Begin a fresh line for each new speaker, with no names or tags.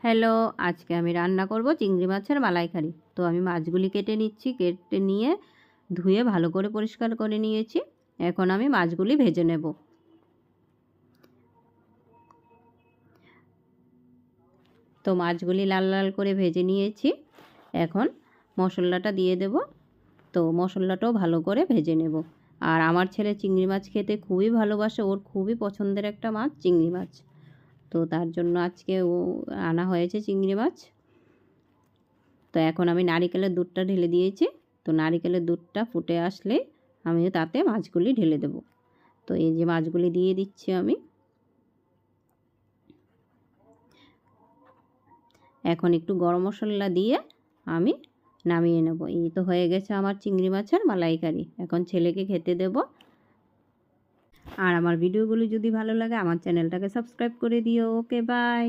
Hello, আজকে আমি রান্না করব চিংড়ি মাছের মালাইকারি। তো আমি মাছগুলি কেটে নিচ্ছি, কেটে নিয়ে ধুয়ে ভালো করে পরিষ্কার করে নিয়েছি। এখন আমি মাছগুলি ভেজে নেব। তো মাছগুলি লাল লাল করে ভেজে নিয়েছি। এখন মশলাটা দিয়ে দেব। তো মশলাটাও ভালো করে ভেজে নেব। আর আমার ছেলে চিংড়ি মাছ খেতে খুবই ভালোবাসে, ওর খুবই পছন্দের একটা মাছ চিংড়ি মাছ। তো তার জন্য আজকে আনা হয়েছে চিংড়ি মাছ। তো এখন আমি নারিকেলের দুধটা ঢেলে দিয়েছি। তো নারিকেলের দুধটা ফুটে আসলে আমি তাতে মাছগুলি ঢেলে দেব। তো এই যে মাছগুলি দিয়ে দিচ্ছি আমি। এখন একটু গরম মশলা দিয়ে আমি নামিয়ে নেব। এই তো হয়ে গেছে আমার চিংড়ি মাছের মালাইকারি। এখন ছেলেকে খেতে দেব। আর আমার ভিডিওগুলি যদি ভালো লাগে আমার চ্যানেলটাকে সাবস্ক্রাইব করে দিও। ওকে, বাই।